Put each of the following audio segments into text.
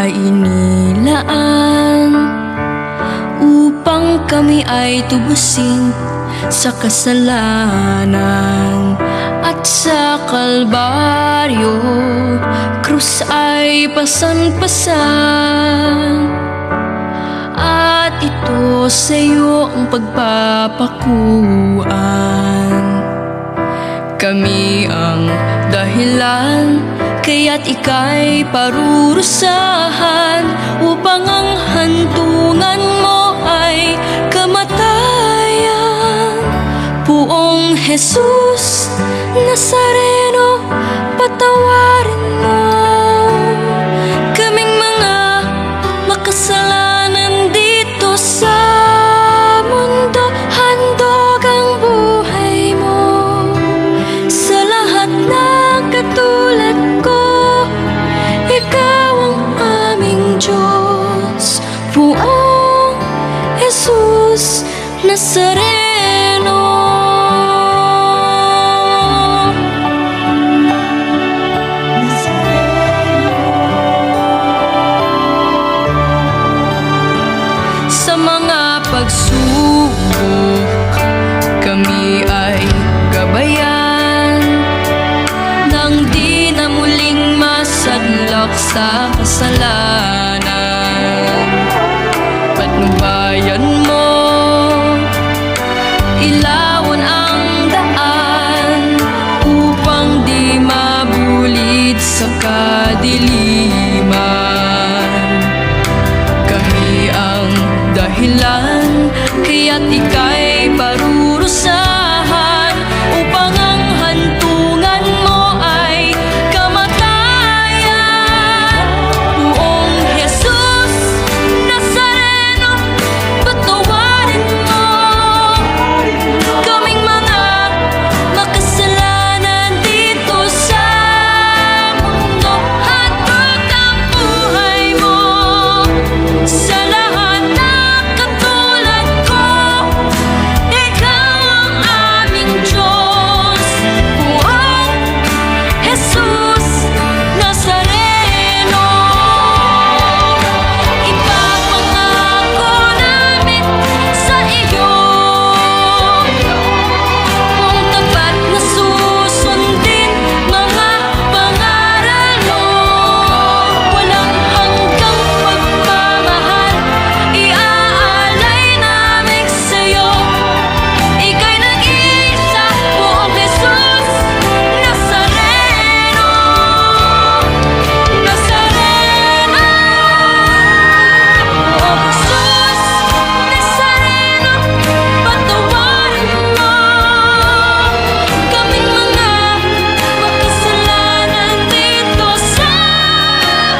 ay inilaan upang kami ay tubusin sa kasalanan. At sa Kalbaryo, krus ay pasan-pasan, at ito sa iyo ang pagpapakuan. Kami ang dahilan kaya't ika'y parurusahan, upang ang hantungan mo ay kamatayan. Poong Jesus Nazareno, patawarin mo kaming mga makasalanan dito sa mundo. Handog ang buhay mo sa lahat ng katulad ko. Ikaw ang aming Diyos, Poong Jesus Nazareno. Sa mga pagsubok, kami ay gabayan nang di na muling masadlak sa kasalanan. Patnubayan mo, ilawan ang daan upang di mabulid sa kadiliman. Kami ang dahilan kaya't ika'y parurusahan, upang ang hantungan mo ay kamatayan. Poong Jesus Nazareno, patawarin mo kaming mga makasalanan dito sa mundo. Handog ang buhay mo sa lahat ng katulad ko. Ikaw ang aming Diyos, Poong Jesus Nazareno. Ipapangako namin sa iyo kung tapat na susundin mga pangaral mo. Walang hanggang pagmamahal iaalay namin sa iyo. Ika'y nag-iisa, Poong Jesus Nazareno. Nazareno, Poong Jesus Nazareno, patawarin mo kaming mga makasalanan dito sa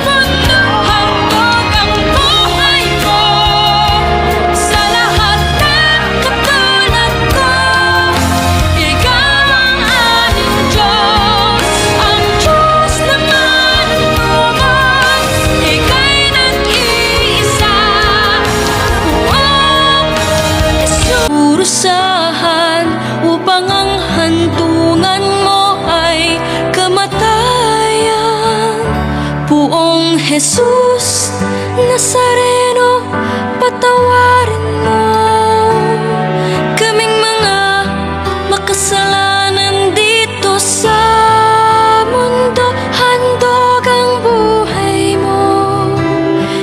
mundo. Handog ang buhay mo sa lahat ng katulad ko. Ikaw ang aming Diyos, ang Diyos naman lumabas. Ika'y nag-iisa, Poong Jesus. Purusahan upang ang hantungan mo ay kamatayan. Poong Jesus Nazareno, patawarin mo kaming mga makasalanan dito sa mundo. Handog ang buhay mo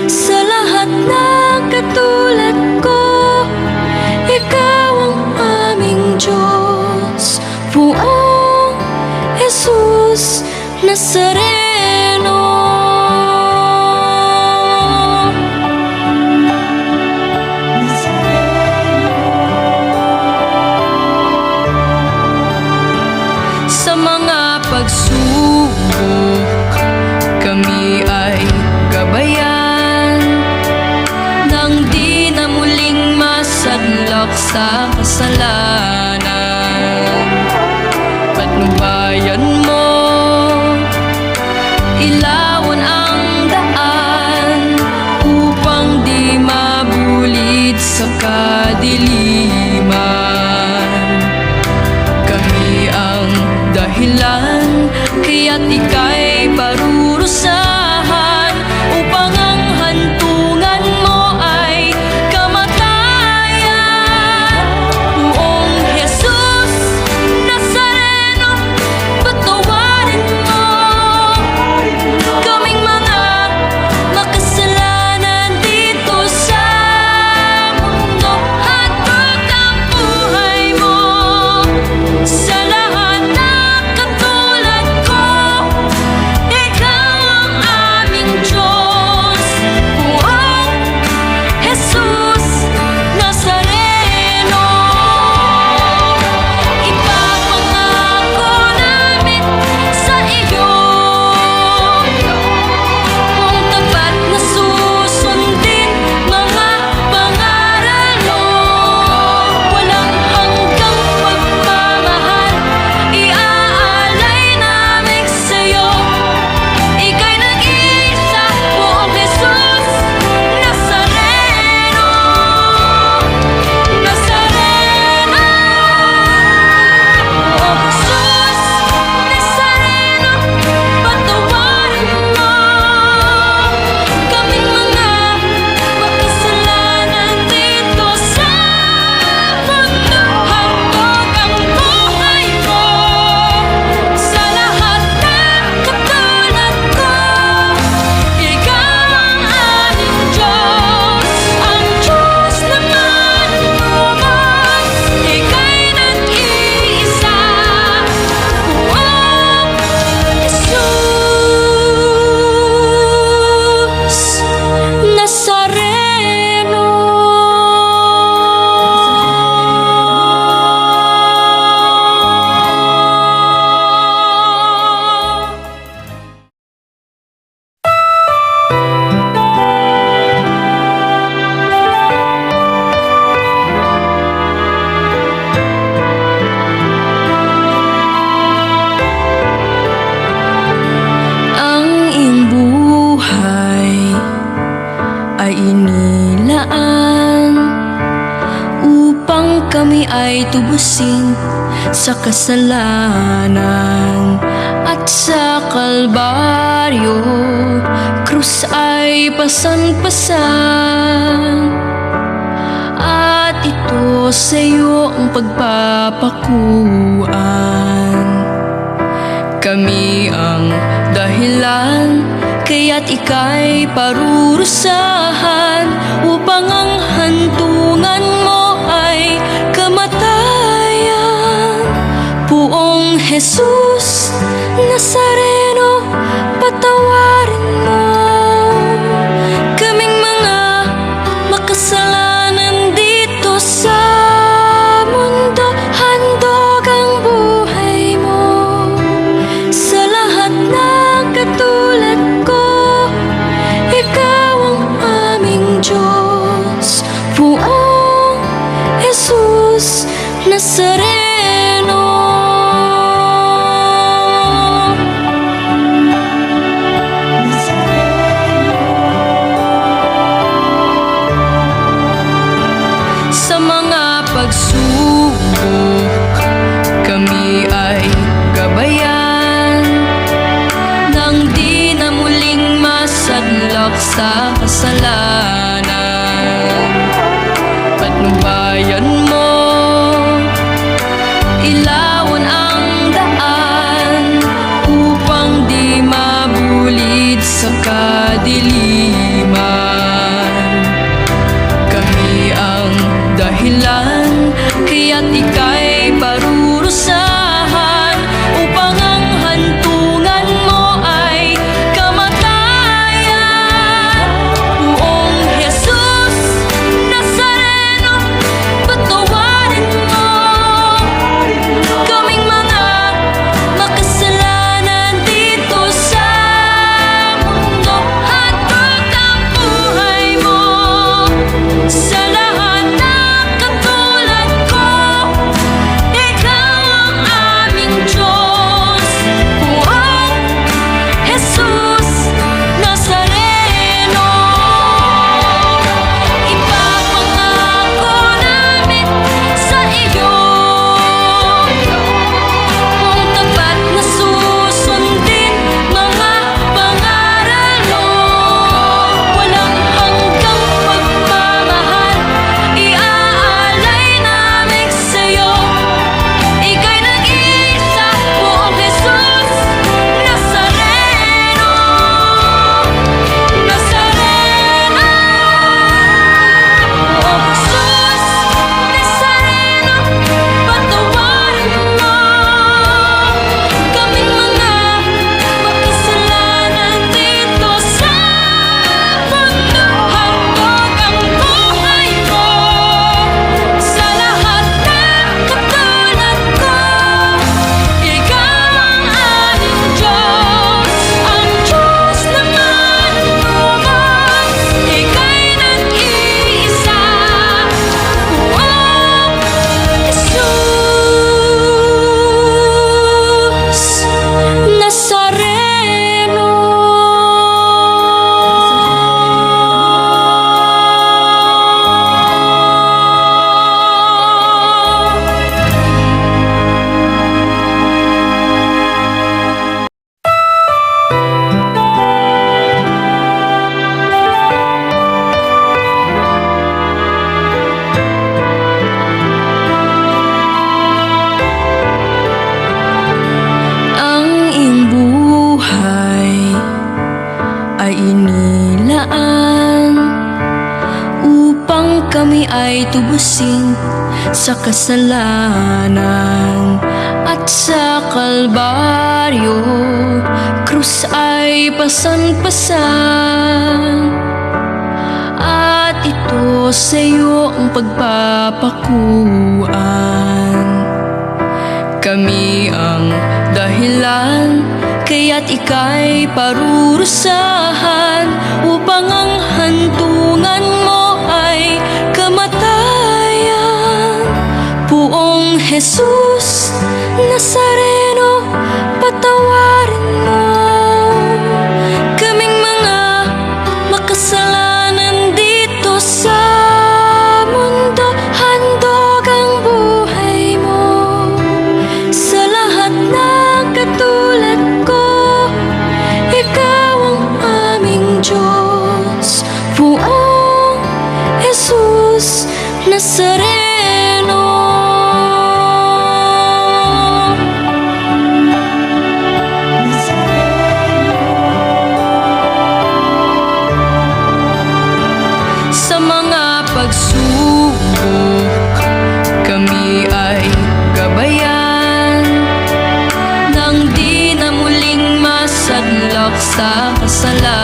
sa lahat ng katulad ko. Ikaw ang aming Diyos, Poong Jesus Nazareno. Sa mga pagsubok, kami ay gabayan nang di na muling masadlak sa kasalanan. Patnubayan mo, ilawan ang daan upang di mabulid sa kadiliman. Kami ang dahilan kaya't ika'y parurusahan, upang ang ay tubusin sa kasalanan at sa kalbaryo, krus ay pasan-pasan. At ito sa iyo ang pagpapakuan. Kami ang dahilan, kaya't ika'y parurusahan, upang ang hantungan mo ay kamatayan. Poong Jesus Nazareno, patawarin mo kaming mga makasalanan dito sa mundo. Handog ang buhay mo sa lahat ng katulad ko. Ikaw ang aming Diyos, Poong Jesus Nazareno. Sa mga pagsubok, kami ay gabayan, nang di na muling masadlak sa kasalanan. Patnubayan mo, ilawan ang daan, upang di mabulid sa kadiliman. Kami ang dahilan, kaya't ika'y parurusahan, upang ang hantungan mo ay kamatayan. Poong Jesus Nazareno, patawarin mo kaming mga makasalanan dito sa mundo. Handog ang buhay mo sa lahat ng katulad ko. Ikaw ang aming Diyos, Poong Jesus Nazareno. Ipapangako namin sa iyo kung tapat na susundin mga pangaral mo. Walang hanggang pagmamahal iaalay namin sa'yo. Ika'y nag-iisa, Poong Jesus Nazareno. Nazareno, Poong Jesus Nazareno, patawarin mo kaming mga makasalanan dito sa mundo. Handog ang buhay mo sa lahat ng katulad ko. Ikaw ang aming Diyos, ang Diyos ng manunubos. Ika'y nag-iisa, Poong Jesus Nazareno. Ang iyong buhay ay inilaan, upang kami ay tubusin sa kasalanan at sa kalbaryo, krus ay pasan-pasan. At ito sa iyo ang pagpapakuan. Kami ang dahilan, kaya't ika'y parurusahan, upang ang hantungan mo ay kamatayan. Poong Jesus Nazareno, patawarin mo kaming mga makasalanan dito sa mundo. Handog ang buhay pagsubok kami ay gabayan, nang di na muling masadlak sa kasalanan.